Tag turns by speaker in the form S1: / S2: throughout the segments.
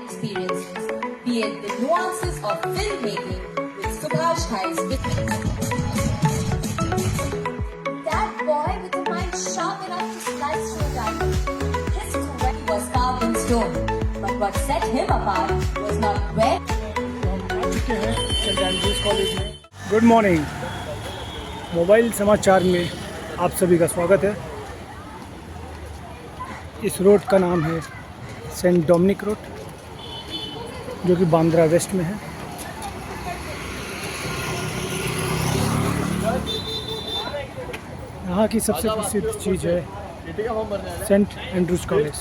S1: Experiences, be it the nuances of filmmaking with Subhash Ghai's
S2: That boy with a mind sharp enough to slice through a diamond. His
S1: He was carved in stone, but what set him apart was not where
S3: हम आ चुके हैं Saint Andrew's college में। Good morning, mobile समाचार में आप सभी का स्वागत है। इस रोड का नाम है सेंट डोमिनिक रोड, जो कि बांद्रा वेस्ट में है। यहाँ की सबसे प्रसिद्ध चीज़ है सेंट एंड्रूज कॉलेज।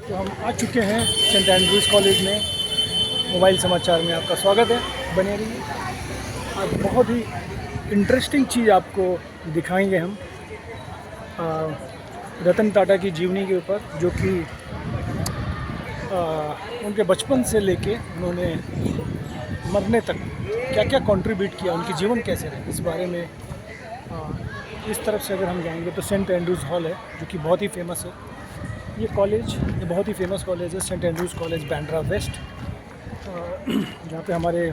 S3: तो हम आ चुके हैं सेंट एंड्रूज कॉलेज में। मोबाइल समाचार में आपका स्वागत है, बने रहिए। आज बहुत ही इंटरेस्टिंग चीज़ आपको दिखाएंगे हम रतन टाटा की जीवनी के ऊपर, जो कि उनके बचपन से लेके उन्होंने मरने तक क्या क्या कंट्रीब्यूट किया, उनकी जीवन कैसे रहे, इस बारे में इस तरफ से अगर हम जाएंगे तो सेंट एंड्रूज हॉल है, जो कि बहुत ही फेमस है। ये बहुत ही फेमस कॉलेज है, saint Andrew's college Bandra west, जहाँ पे हमारे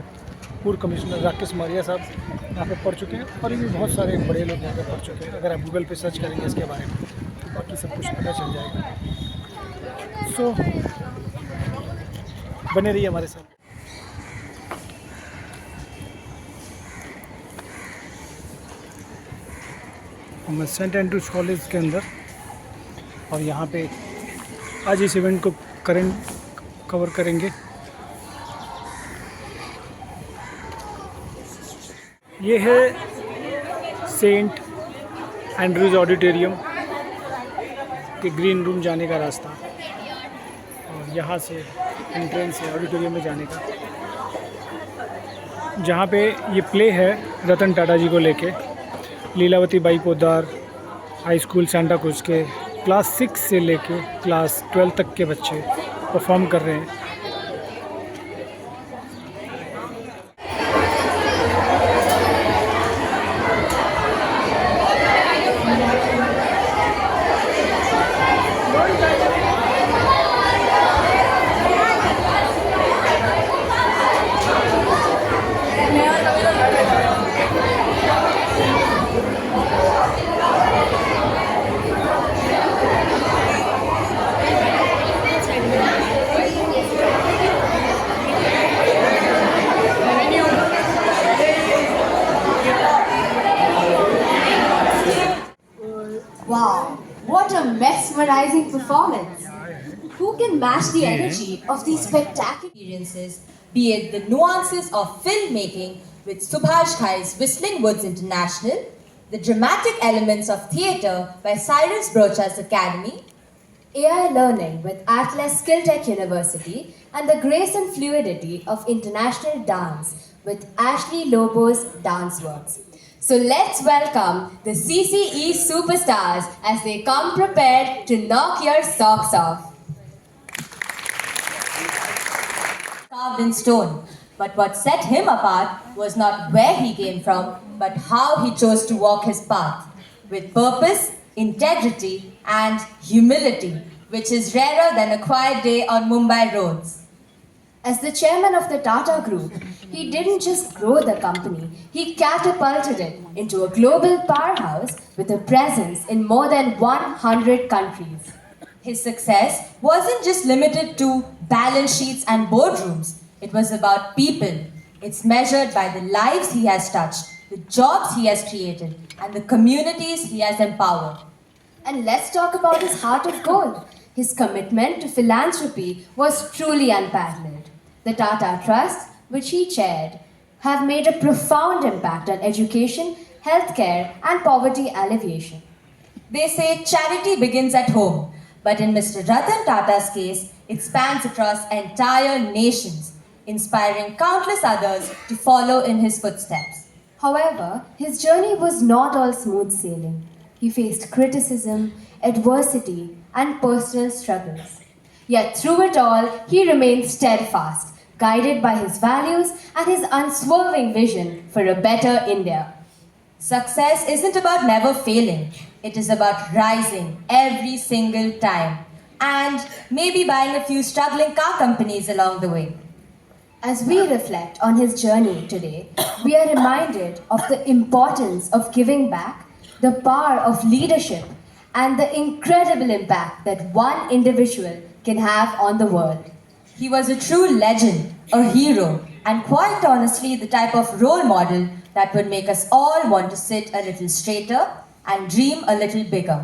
S3: पूर्व कमिश्नर राकेश मारिया साहब यहाँ पे पढ़ चुके हैं, और भी बहुत सारे बड़े लोग यहाँ पे पढ़ चुके हैं। अगर आप गूगल पे सर्च करेंगे इसके बारे में तो बाकी सब कुछ पता चल जाएगा। सो बने रहिए हमारे साथ। हम सेंट एंड्रूज कॉलेज के अंदर, और यहाँ पे आज इस इवेंट को कवर करेंगे। ये है सेंट एंड्रूज ऑडिटोरियम के ग्रीन रूम जाने का रास्ता, और यहाँ से एंट्रेंस है ऑडिटोरियम में जाने का, जहाँ पे ये प्ले है रतन टाटा जी को लेके। लीलावती बाई पोद्दार हाई स्कूल सांता क्रूज के क्लास 6 से लेके क्लास 12 तक के बच्चे परफॉर्म कर रहे हैं।
S2: Wow, what a mesmerizing performance! Who can match the energy of these spectacular
S1: experiences, be it the nuances of filmmaking with Subhash Ghai's Whistling Woods International, the dramatic elements of theatre by Cyrus Brocha's Academy,
S2: AI learning with Atlas Skilltech University, and the grace and fluidity of international dance with Ashley Lobo's Danceworks. So let's welcome the CCE superstars as they come prepared to knock your socks off.
S1: Carved in stone, but what set him apart was not where he came from, but how he chose to walk his path, with purpose, integrity, and humility, which is rarer than a quiet day on Mumbai roads.
S2: As the chairman of the Tata Group, he didn't just grow the company, he catapulted it into a global powerhouse with a presence in more than 100 countries.
S1: His success wasn't just limited to balance sheets and boardrooms. It was about people. It's measured by the lives he has touched, the jobs he has created, and the communities he has empowered.
S2: And let's talk about his heart of gold. His commitment to philanthropy was truly unparalleled. The Tata Trust, which he chaired, have made a profound impact on education, healthcare, and poverty alleviation.
S1: They say charity begins at home, but in Mr. Ratan Tata's case, it spans across entire nations, inspiring countless others to follow in his footsteps.
S2: However, his journey was not all smooth sailing. He faced criticism, adversity, and personal struggles. Yet through it all, he remained steadfast, guided by his values and his unswerving vision for a better India.
S1: Success isn't about never failing, it is about rising every single time and maybe buying a few struggling car companies along the way.
S2: As we reflect on his journey today, we are reminded of the importance of giving back, the power of leadership, and the incredible impact that one individual can have on the world.
S1: He was a true legend, a hero, and quite honestly, the type of role model that would make us all want to sit a little straighter and dream a little bigger.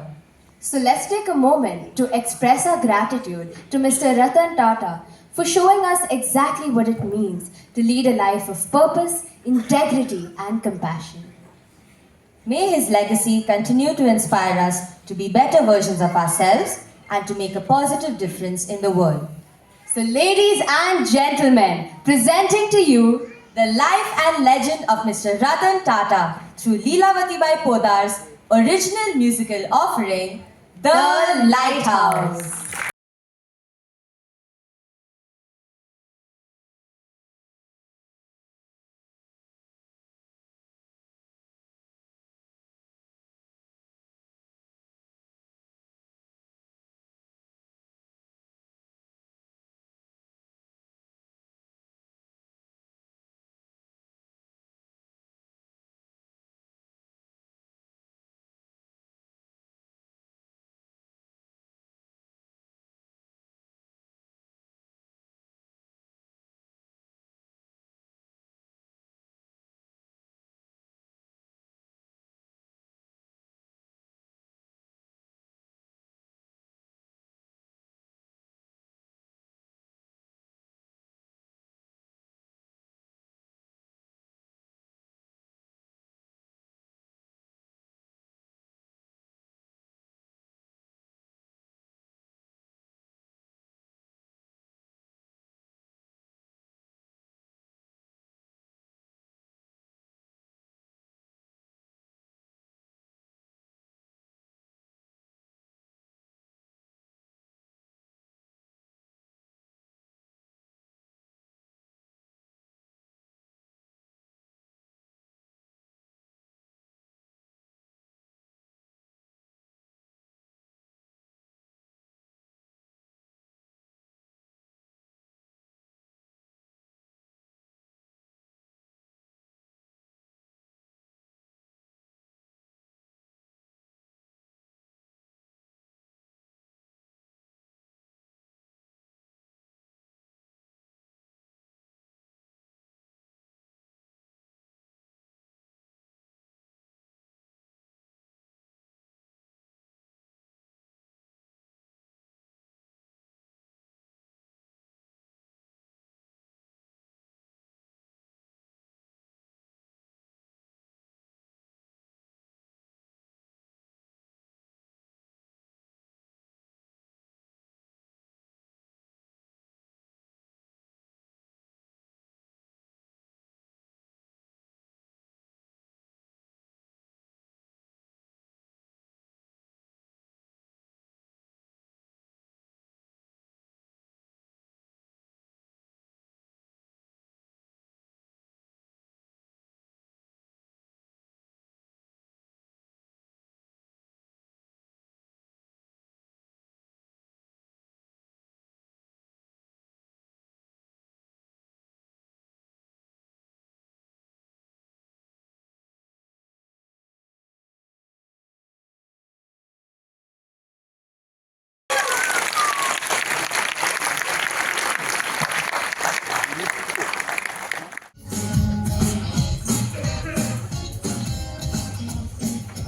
S2: So let's take a moment to express our gratitude to Mr. Ratan Tata for showing us exactly what it means to lead a life of purpose, integrity, and compassion.
S1: May his legacy continue to inspire us to be better versions of ourselves and to make a positive difference in the world.
S2: So, ladies and gentlemen, presenting to you
S1: The life and legend of Mr. Ratan Tata through Leelavati Bai Podar's original musical offering, The Lighthouse.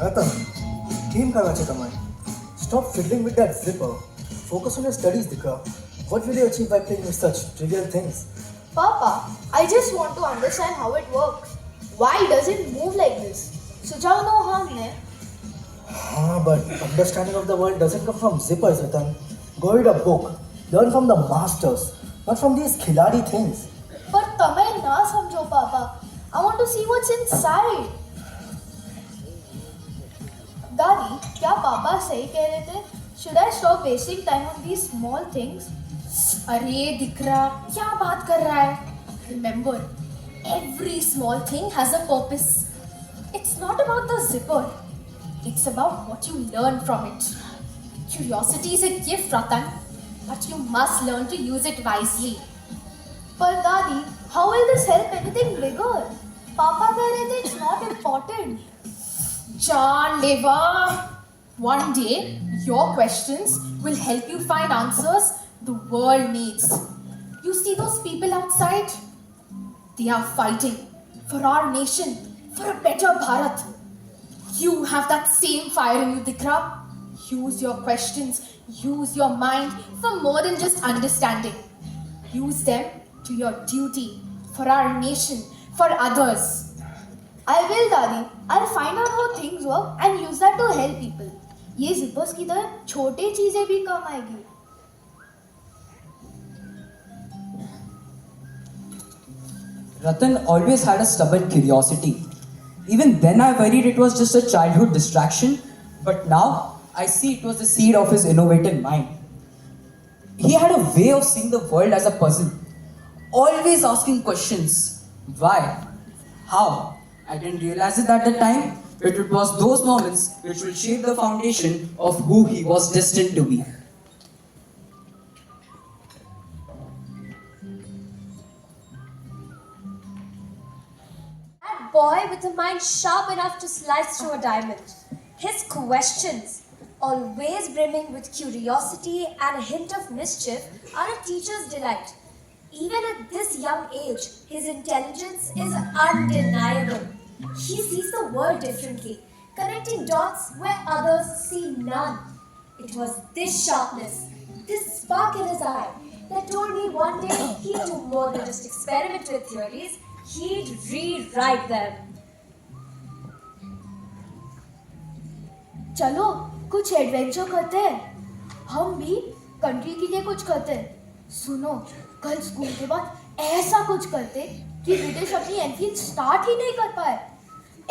S4: Ratan, game का बचे कमाए. Stop fiddling with that zipper. Focus on your studies, Dikra. What will you achieve by playing with such trivial things?
S5: Papa, I just want to understand how it works. Why does it move like this? सुझाव दो हमने.
S4: But understanding of the world doesn't come from zippers, Ratan. Go read a book. Learn from the masters, not from these khiladi things.
S5: पर तमें ना समझो पापा. I want to see what's inside. दादी, क्या पापा सही कह रहे थे? Should I stop wasting time on these small things?
S6: अरे दिख रहा क्या बात कर रहा है? Remember, every small thing has a purpose. It's not about the zipper. It's about what you learn from it. Curiosity is a gift, Ratan, but you must learn to use it wisely.
S5: But Dadi, how will this help anything bigger? Papa कह रहे थे it's not important.
S6: Janleva! One day, your questions will help you find answers the world needs. You see those people outside? They are fighting for our nation, for a better Bharat. You have that same fire in you, Dikra. Use your questions, use your mind for more than just understanding. Use them to your duty, for our nation, for others.
S5: I will, Dadi. I'll find out how things work and use that to help people. ये zippers की तरह छोटी चीजें भी काम आएगी.
S7: Ratan always had a stubborn curiosity. Even then, I worried it was just a childhood distraction, but now I see it was the seed of his innovative mind. He had a way of seeing the world as a puzzle, always asking questions. Why? How? I didn't realize it at the time, but it was those moments which will shape the foundation of who he was destined to be.
S2: That boy with a mind sharp enough to slice through a diamond. His questions, always brimming with curiosity and a hint of mischief, are a teacher's delight. Even at this young age, his intelligence is undeniable. He sees the world differently, connecting dots where others see none. It was this sharpness, this spark in his eye, that told me one day he'd do more than just experiment with theories, he'd rewrite them.
S5: चलो कुछ adventure करते हैं. हम भी country के लिए कुछ करते हैं. सुनो, कल स्कूल के बाद ऐसा कुछ करते कि ब्रिटिश अपनी एनफील्ड स्टार्ट ही नहीं कर पाए.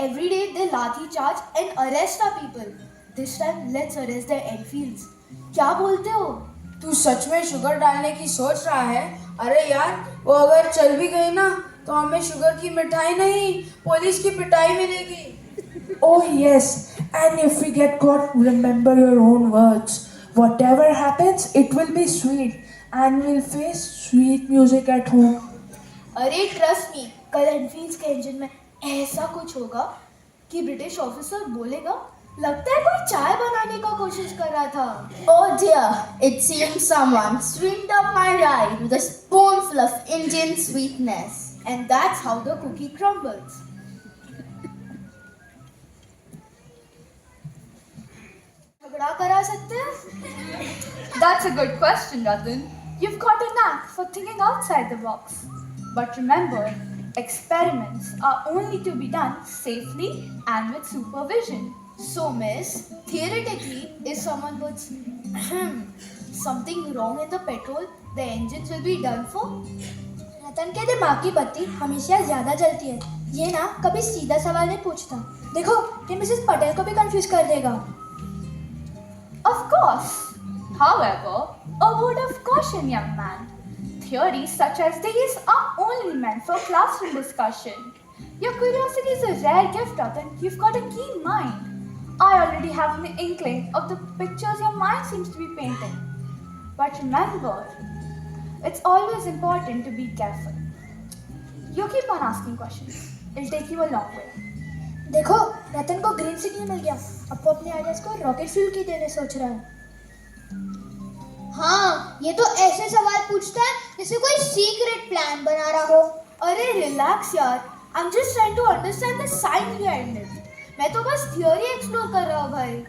S5: Every day they लाठी charge and arrest our people. This time let's arrest their Enfields. क्या बोलते हो?
S8: तू सच में शुगर डालने की सोच रहा है? अरे यार, वो अगर चल भी गई ना तो हमें शुगर की मिठाई नहीं, पुलिस की पिटाई मिलेगी.
S9: Oh, yes, and if we get caught, remember your own words. Whatever happens, it will be sweet, and we'll face sweet music at home.
S5: अरे ट्रस्ट मी, कल एनफील्ड्स के इंजन में ऐसा कुछ होगा कि ब्रिटिश ऑफिसर बोलेगा, लगता है कोई चाय बनाने का कोशिश कर रहा था.
S10: Oh dear, it seems someone sweetened up my ride with a spoonful of Indian sweetness.
S5: And that's how the cookie crumbles. झगड़ा करा सकते हैं?
S11: That's a good question, Ratan. You've got a knack for thinking outside the box. But remember, experiments are only to be done safely and with supervision.
S5: So, miss, theoretically, if someone puts something wrong in the petrol, the engines will be done for?
S2: रतन के दिमाग की बत्ती हमेशा ज्यादा जलती है. ये ना कभी सीधा सवाल नहीं पूछता. देखो, ये मिसेस पटेल को भी कंफ्यूज कर देगा.
S11: Of course. However, a word of caution, young man. Theories such as these are only meant for classroom discussion. Your curiosity is a rare gift, Ratan. You've got a keen mind. I already have an inkling of the pictures your mind seems to be painting. But remember, it's always important to be careful. You keep on asking questions. It'll take you a long way.
S2: देखो, रतन को green signal मिल गया. अब वो अपने ideas को rocket fuel की देने सोच रहा है.
S10: हाँ, ये तो ऐसे सवाल पूछता है जैसे कोई सीक्रेट प्लान बना रहा हो.
S5: अरे रिलैक्स यार, I'm just trying to understand the science behind it. मैं तो बस थियोरी एक्सप्लोर कर रहा हूँ भाई.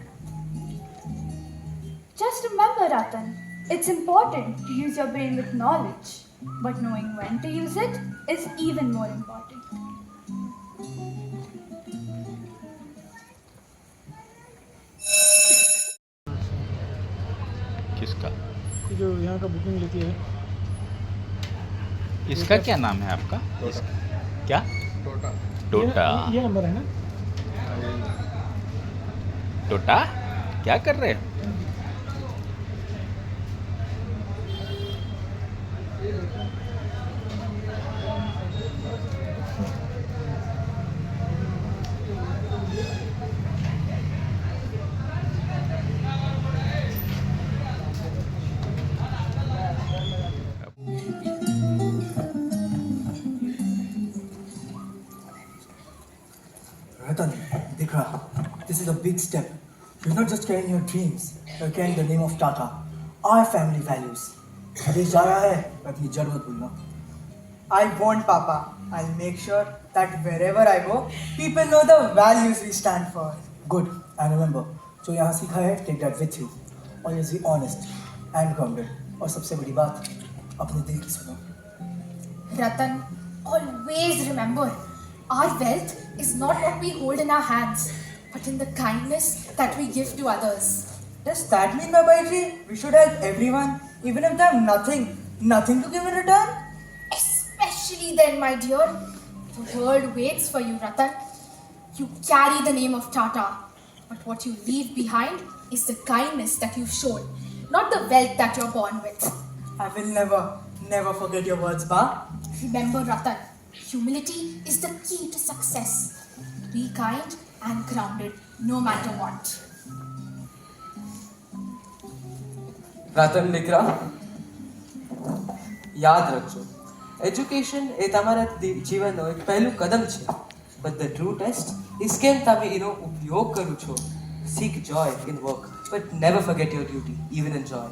S11: Just remember, Ratan, it's important to use your brain with knowledge, but knowing when to use it is even more important.
S12: किसका?
S3: जो यहाँ का बुकिंग लेती है.
S12: इसका क्या नाम है आपका? क्या? टोटा.
S3: ये नंबर है ना?
S12: टोटा क्या कर रहे हैं?
S4: Dikra, this is a big step. You're not just carrying your dreams, you're carrying the name of Tata, our family values. देश जा रहा है, अपनी जड़ मत भूलना.
S13: I won't, Papa. I'll make sure that wherever I go, people know the values we stand for.
S4: Good, and remember, जो यहाँ सीखा है, take that with you. Always be honest and grounded. और सबसे बड़ी बात, अपने दिल की सुनो.
S6: Ratan, always remember, our wealth is not what we hold in our hands, but in the kindness that we give to others.
S13: Does that mean, Babaji, we should help everyone, even if they have nothing to give in return?
S6: Especially then, my dear. The world waits for you, Ratan. You carry the name of Tata, but what you leave behind is the kindness that you've shown, not the wealth that you're born with.
S13: I will never forget your words, Ba.
S6: Remember, Ratan, humility is the key to success. Be kind and grounded, no matter what.
S14: Ratan દીકરા યાદ રાખજો education એ તમારા જીવનનો એક પહેલું કદમ છે but the true test is કેમ તમે એનો ઉપયોગ કરો છો seek joy in work but never forget your duty even in joy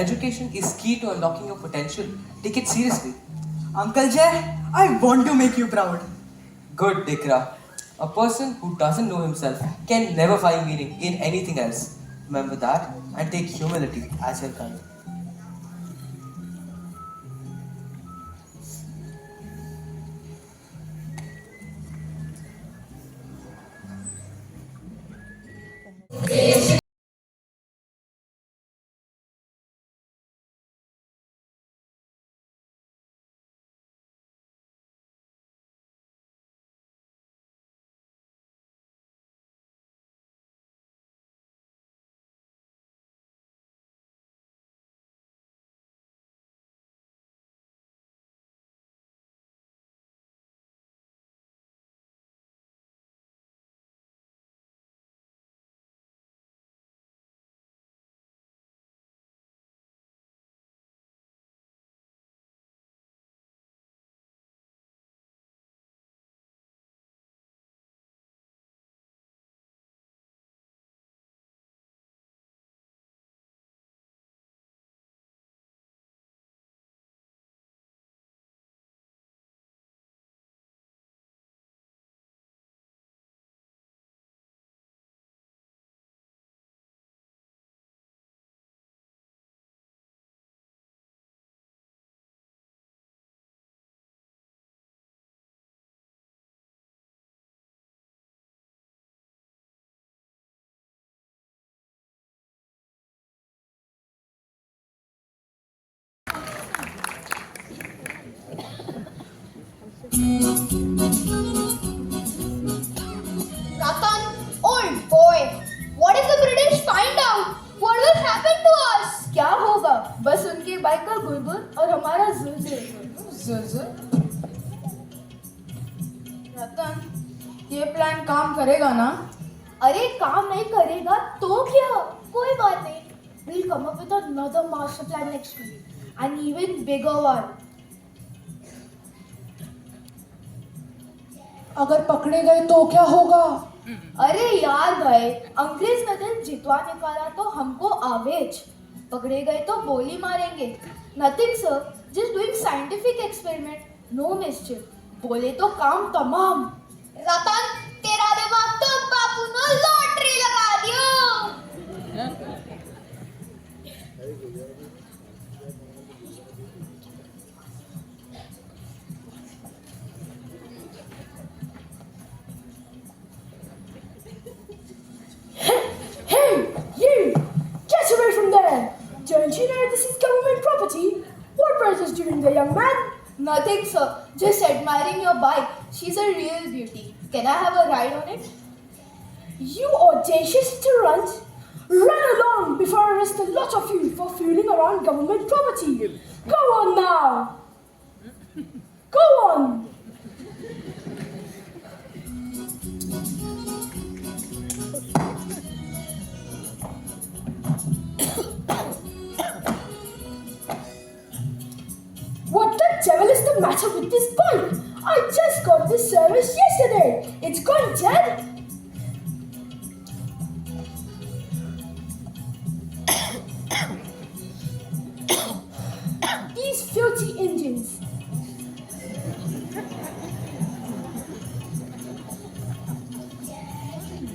S14: education is key to unlocking your potential take it seriously
S13: Uncle Jay, I want to make you proud.
S14: Good, Dikra. A person who doesn't know himself can never find meaning in anything else. Remember that and take humility as your guide.
S10: Ratan, old boy, what if the British find out? What will happen to us?
S5: क्या होगा? बस उनके bike का गुलगुल और हमारा जुलजुल.
S8: रतन, ये plan काम करेगा ना?
S5: अरे काम नहीं करेगा तो क्या? कोई बात नहीं. We'll come up with another master plan next week, an even bigger one.
S9: अगर पकड़े गए तो क्या होगा?
S5: अरे यार भाई, अंग्रेज ने दिल जितवा निकाला तो हमको आवेज. पकड़े गए तो गोली मारेंगे. Nothing sir, just doing scientific experiment, no mischief. बोले तो काम तमाम.
S10: रतन, तेरा दिमाग तो बापू ने लॉटरी लगा दियो.
S5: Hey, you! Get away from there! Don't you know this is government property? What brought us doing the young man? Nothing, sir. Just admiring your bike. She's a real beauty. Can I have a ride on it? You audacious tyrant! Run along before I arrest a lot of you for fooling around government property. Go on now! Go on! What the devil is the matter with this bike? I just got this service yesterday. It's gone dead.